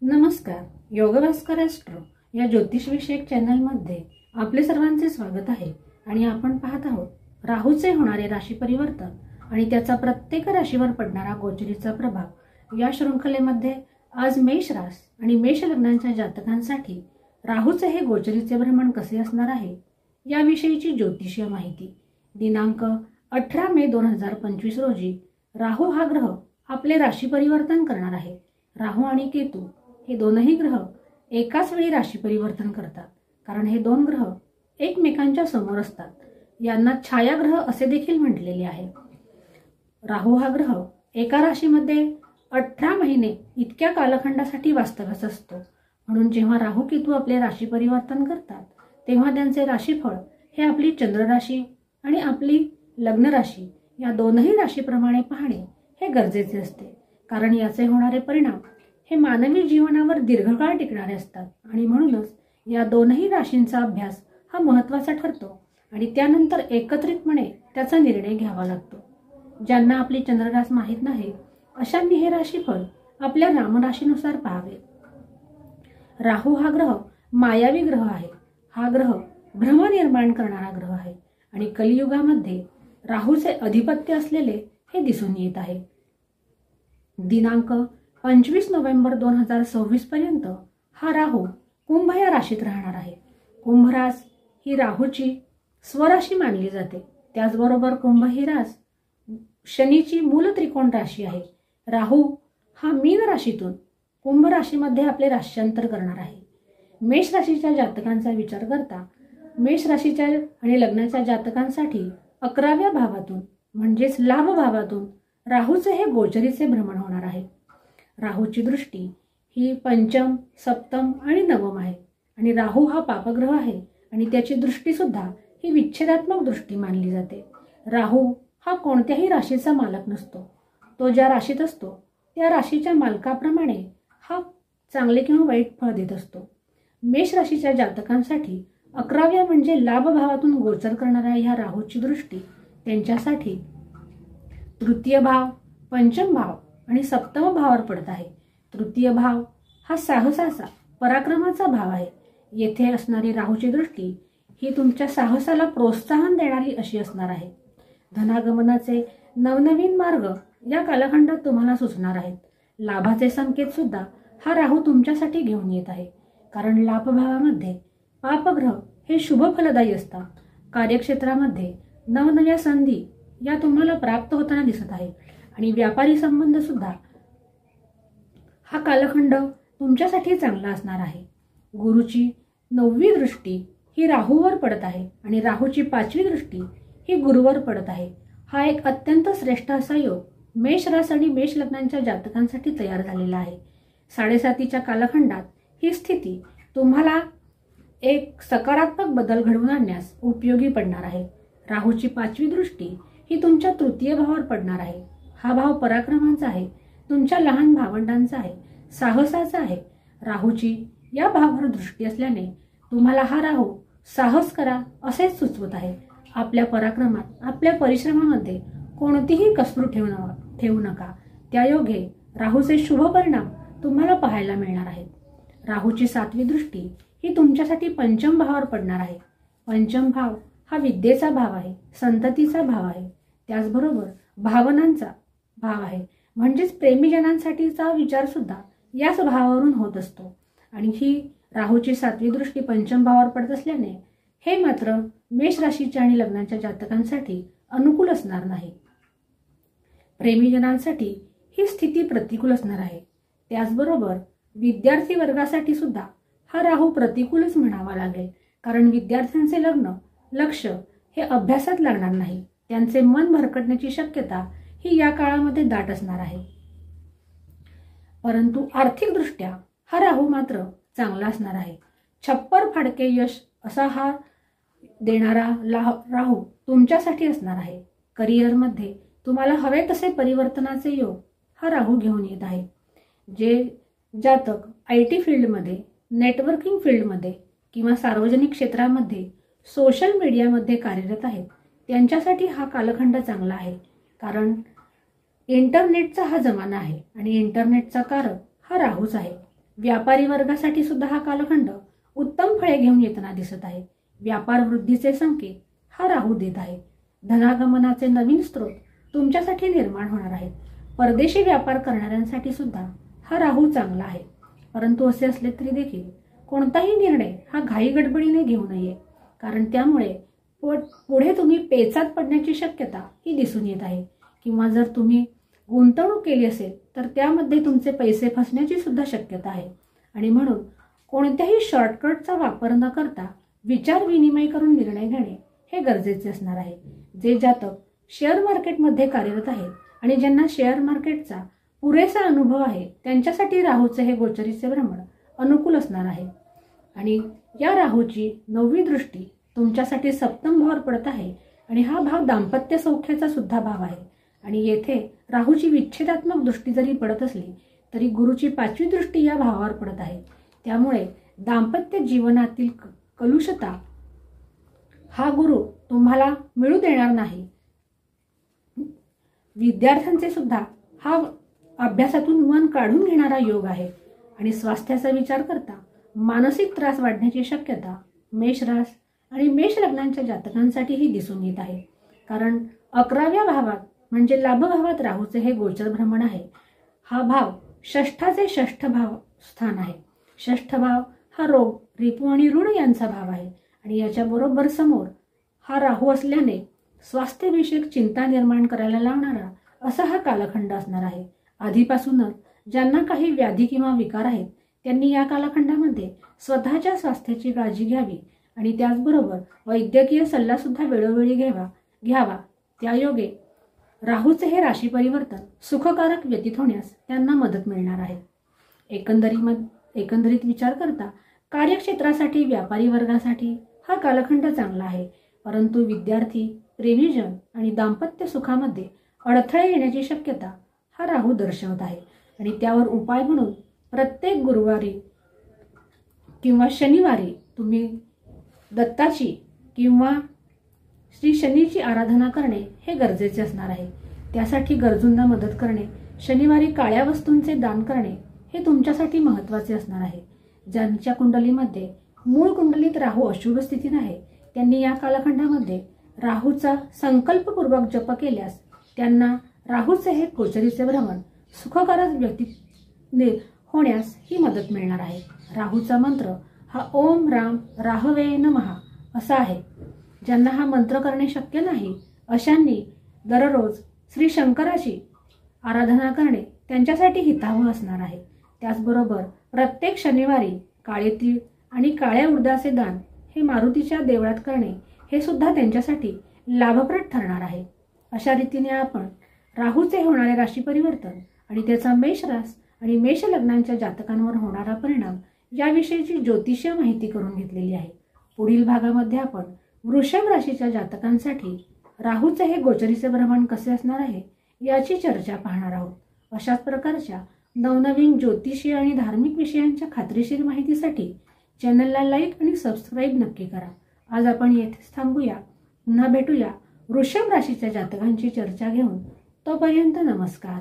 नमस्कार. योगभास्कर ॲस्ट्रो या ज्योतिषविषयक चॅनलमध्ये आपले सर्वांचे स्वागत आहे. आणि आपण पाहत आहोत राहूचे होणारे राशी परिवर्तन आणि त्याचा प्रत्येक राशीवर पडणारा गोचरीचा प्रभाव. या शृंखलेमध्ये आज मेष रास आणि मेष लग्नांच्या जातकांसाठी राहूचे हे गोचरीचे भ्रमण कसे असणार आहे याविषयीची ज्योतिषीय माहिती. दिनांक 18 मे 2025 रोजी राहू हा ग्रह आपले राशी परिवर्तन करणार आहे. राहू आणि केतू हे दोनही ग्रह एकाच वेळी राशी परिवर्तन करतात, कारण हे दोन ग्रह एकमेकांच्या समोर असतात. यांना छायाग्रह असे देखील म्हटलेले आहे. राहू हा ग्रह एका राशीमध्ये 18 महिने इतक्या कालखंडासाठी वास्तव्यास असतो. म्हणून जेव्हा राहू केतू आपले राशी परिवर्तन करतात तेव्हा त्यांचे राशीफळ हे आपली चंद्र राशी आणि आपली लग्न राशी या दोनही राशीप्रमाणे पाहणे हे गरजेचे असते, कारण याचे होणारे परिणाम हे मानवी जीवनावर दीर्घकाळ टिकणारे असतात. आणि म्हणूनच या दोनही राशींचा अभ्यास हा महत्त्वाचा ठरतो आणि त्यानंतर एकत्रितपणे त्याचा निर्णय घ्यावा लागतो. ज्यांना आपली चंद्ररास माहीत नाही अशांनी हे राशीफळ आपल्या रामराशीनुसार पाहावे. राहू हा ग्रह मायावी ग्रह आहे. हा ग्रह भ्रम निर्माण करणारा ग्रह आहे आणि कलियुगामध्ये राहूचे अधिपत्य असलेले हे दिसून येत आहे. दिनांक 25 नोव्हेंबर 2026 पर्यंत हा राहू कुंभ या राशीत राहणार आहे. कुंभ रास ही राहूची स्वराशी मानली जाते. त्याचबरोबर कुंभ ही रास शनीची मूल त्रिकोण राशी आहे. राहू हा मीन राशीतून कुंभ राशीमध्ये आपले राश्यांतर करणार आहे. मेष राशीच्या जातकांचा विचार करता मेष राशीच्या आणि लग्नाच्या जातकांसाठी 11व्या भावातून म्हणजेच लाभ भावातून राहूचे हे गोचरीचे भ्रमण होणार आहे. राहूची दृष्टी ही पंचम, सप्तम आणि नवम आहे आणि राहू हा पापग्रह आहे आणि त्याची दृष्टी सुद्धा ही विच्छेदात्मक दृष्टी मानली जाते. राहू हा कोणत्याही राशीचा मालक नसतो. तो ज्या राशीत असतो त्या राशीच्या मालकाप्रमाणे हा चांगले किंवा वाईट फळ देत असतो. मेष राशीच्या जातकांसाठी 11व्या म्हणजे लाभ भावातून गोचर करणाऱ्या ह्या राहूची दृष्टी त्यांच्यासाठी तृतीय भाव, पंचम भाव आणि सप्तम भावावर पडत आहे. तृतीय भाव हा साहसाचा, पराक्रमाचा भाव आहे. येथे असणारी राहूची दृष्टी ही तुमच्या साहसाला प्रोत्साहन देणारी अशी असणार आहे. धनागमनाचे नवनवीन मार्ग या कालखंडात तुम्हाला सुचणार आहेत. लाभाचे संकेत सुद्धा हा राहू तुमच्यासाठी घेऊन येत आहे, कारण लाभ भावामध्ये पापग्रह हे शुभ फलदायी असतात. कार्यक्षेत्रामध्ये नवनव्या संधी या तुम्हाला प्राप्त होताना दिसत आहेत आणि व्यापारी संबंध सुद्धा हा कालखंड तुमच्यासाठी चांगला असणार आहे. गुरुची 9वी दृष्टी ही राहूवर पडत आहे आणि राहूची 5वी दृष्टी ही गुरुवर पडत आहे. हा एक अत्यंत श्रेष्ठ असा योग मेष रास आणि मेष लग्नांच्या जातकांसाठी तयार झालेला आहे. 7.5च्या कालखंडात ही स्थिती तुम्हाला एक सकारात्मक बदल घडवून आणण्यास उपयोगी पडणार आहे. राहूची 5वी दृष्टी ही तुमच्या तृतीय भावावर पडणार आहे. हा भाव पराक्रमांचा आहे, तुमच्या लहान भावंडांचा आहे, साहसाचा आहे. राहूची या भावावर दृष्टी असल्याने तुम्हाला हा राहू साहस करा असेच सुचवत आहे. आपल्या पराक्रमात, आपल्या परिश्रमामध्ये कोणतीही कसर ठेवू नका. त्यायोगे राहूचे शुभ परिणाम तुम्हाला पाहायला मिळणार आहेत. राहूची 7वी दृष्टी ही तुमच्यासाठी पंचम भावावर पडणार आहे. पंचम भाव हा विद्येचा भाव आहे, संततीचा भाव आहे, त्याचबरोबर भावनांचा भाव आहे. म्हणजेच प्रेमीजनांसाठीचा विचार सुद्धा याच भावावरून होत असतो. आणि ही राहूची 7वी दृष्टी पंचम भावावर पडत असल्याने हे मात्र मेष राशीच्या आणि लग्नाच्या जातकांसाठी अनुकूल असणार नाही. प्रेमीजनांसाठी ही स्थिती प्रतिकूल असणार आहे. त्याचबरोबर विद्यार्थी वर्गासाठी सुद्धा हा राहू प्रतिकूलच म्हणावा लागेल, कारण विद्यार्थ्यांचे लक्ष हे अभ्यासात लागणार नाही. त्यांचे मन भरकटण्याची शक्यता ही या काळामध्ये दाट असणार आहे. परंतु आर्थिक दृष्ट्या हा राहू मात्र चांगला असणार आहे. छप्पर फाडके यश असा हा देणारा राहू तुमच्यासाठी असणार आहे. करिअरमध्ये तुम्हाला हवे तसे परिवर्तनाचे योग हा राहू घेऊन येत आहे. जे जातक IT फील्डमध्ये, नेटवर्किंग फील्डमध्ये किंवा सार्वजनिक क्षेत्रामध्ये, सोशल मीडियामध्ये कार्यरत आहेत त्यांच्यासाठी हा कालखंड चांगला आहे, कारण इंटरनेटचा हा जमाना आहे आणि इंटरनेटचा कारक हा राहूच आहे. व्यापारी वर्गासाठी सुद्धा हा कालखंड उत्तम फळे घेऊन येताना दिसत आहे. व्यापार वृद्धीचे संकेत हा राहू देत आहे. धनागमनाचे नवीन स्रोत तुमच्यासाठी निर्माण होणार आहेत. परदेशी व्यापार करणाऱ्यांसाठी सुद्धा हा राहू चांगला आहे. परंतु असे असले तरी देखील कोणताही निर्णय हा घाई गडबडीने घेऊ नये, कारण त्यामुळे पुढे तुम्ही पेचात पडण्याची शक्यता ही दिसून येत आहे. किंवा जर तुम्ही गुंतवणूक केली असेल तर त्यामध्ये तुमचे पैसे फसण्याची सुद्धा शक्यता आहे. आणि म्हणून कोणत्याही शॉर्टकटचा वापर न करता विचार विनिमय करून निर्णय घेणे हे गरजेचे असणार आहे. जे जातक शेअर मार्केटमध्ये कार्यरत आहेत आणि ज्यांना शेअर मार्केटचा पुरेसा अनुभव आहे त्यांच्यासाठी राहूचे हे गोचरीचे भ्रमण अनुकूल असणार आहे. आणि या राहूची 9वी दृष्टी तुमच्यासाठी सप्तम भावावर पडत आहे आणि हा भाव दाम्पत्य सौख्याचा सुद्धा भाव आहे. आणि येथे राहूची विच्छेदात्मक दृष्टी जरी पडत असली तरी गुरुची 5वी दृष्टी या भावावर पडत आहे. त्यामुळे दाम्पत्य जीवनातील कलुषता हा गुरु तुम्हाला मिळू देणार नाही. विद्यार्थ्यांचे सुद्धा हा अभ्यासातून मन काढून घेणारा योग आहे. आणि स्वास्थ्याचा विचार करता मानसिक त्रास वाढण्याची शक्यता मेष रास आणि मेष लग्नांच्या जातकांसाठीही दिसून येत आहे. कारण 11व्या भावात म्हणजे लाभ भावात राहूचे हे गोचर भ्रमण आहे. हा भाव षष्ठाचे षष्ठ भाव स्थान आहे. षष्ठ भाव हा रोग, रिपू आणि ऋण यांचा भाव आहे. आणि याच्या बरोबर समोर हा राहू असल्याने स्वास्थ्यविषयक चिंता निर्माण करायला लावणारा असा हा कालखंड असणार आहे. आधीपासूनच ज्यांना काही व्याधी किंवा विकार आहेत त्यांनी या कालखंडामध्ये स्वतःच्या स्वास्थ्याची काळजी घ्यावी आणि त्याचबरोबर वैद्यकीय सल्ला सुद्धा वेळोवेळी घ्यावा. त्यायोगे राहूचे हे राशी परिवर्तन सुखकारक व्यतीत होण्यास त्यांना मदत मिळणार आहे. एकंदरीत विचार करता कार्यक्षेत्रासाठी व्यापारी वर्गासाठी हा कालखंड चांगला आहे. परंतु विद्यार्थी, प्रेमीजन आणि दाम्पत्य सुखामध्ये अडथळे येण्याची शक्यता हा राहू दर्शवत आहे. आणि त्यावर उपाय म्हणून प्रत्येक गुरुवारी किंवा शनिवारी तुम्ही दत्ताची किंवा श्री शनीची आराधना करणे हे गरजेचे असणार आहे. त्यासाठी गरजूंना मदत करणे, शनिवारी काळ्या वस्तूंचे दान करणे हे तुमच्यासाठी महत्त्वाचे असणार आहे. ज्यांच्या कुंडलीमध्ये मूळ कुंडलीत राहू अशुभ स्थितीत आहे त्यांनी या कालखंडामध्ये राहूचा संकल्पपूर्वक जप केल्यास त्यांना राहूचे हे गोचरीचे भ्रमण सुखकारक व्यतीत होण्यास ही मदत मिळणार आहे. राहूचा मंत्र हा ओम राम राहवे नमः असा आहे. ज्यांना हा मंत्र करणे शक्य नाही अशांनी दररोज श्री शंकराची आराधना करणे त्यांच्यासाठी हितावह असणार आहे. त्याचबरोबर प्रत्येक शनिवारी काळे तीळ आणि काळ्या उडदाचे दान हे मारुतीच्या देवळात करणे हे सुद्धा त्यांच्यासाठी लाभप्रद ठरणार आहे. अशा रीतीने आपण राहूचे होणारे राशी परिवर्तन आणि त्याचा मेष रास आणि मेष लग्नांच्या जातकांवर होणारा परिणाम याविषयीची ज्योतिषीय माहिती करून घेतलेली आहे. पुढील भागामध्ये आपण वृषभ राशीच्या जातकांसाठी राहूचे हे गोचरीचे भ्रमण कसे असणार आहे याची चर्चा पाहणार आहोत. अशाच प्रकारच्या नवनवीन ज्योतिषीय आणि धार्मिक विषयांच्या खात्रीशीर माहितीसाठी चॅनलला लाईक आणि सबस्क्राईब नक्की करा. आज आपण येथेच थांबूया. पुन्हा भेटूया वृषभ राशीच्या जातकांची चर्चा घेऊन. तोपर्यंत नमस्कार.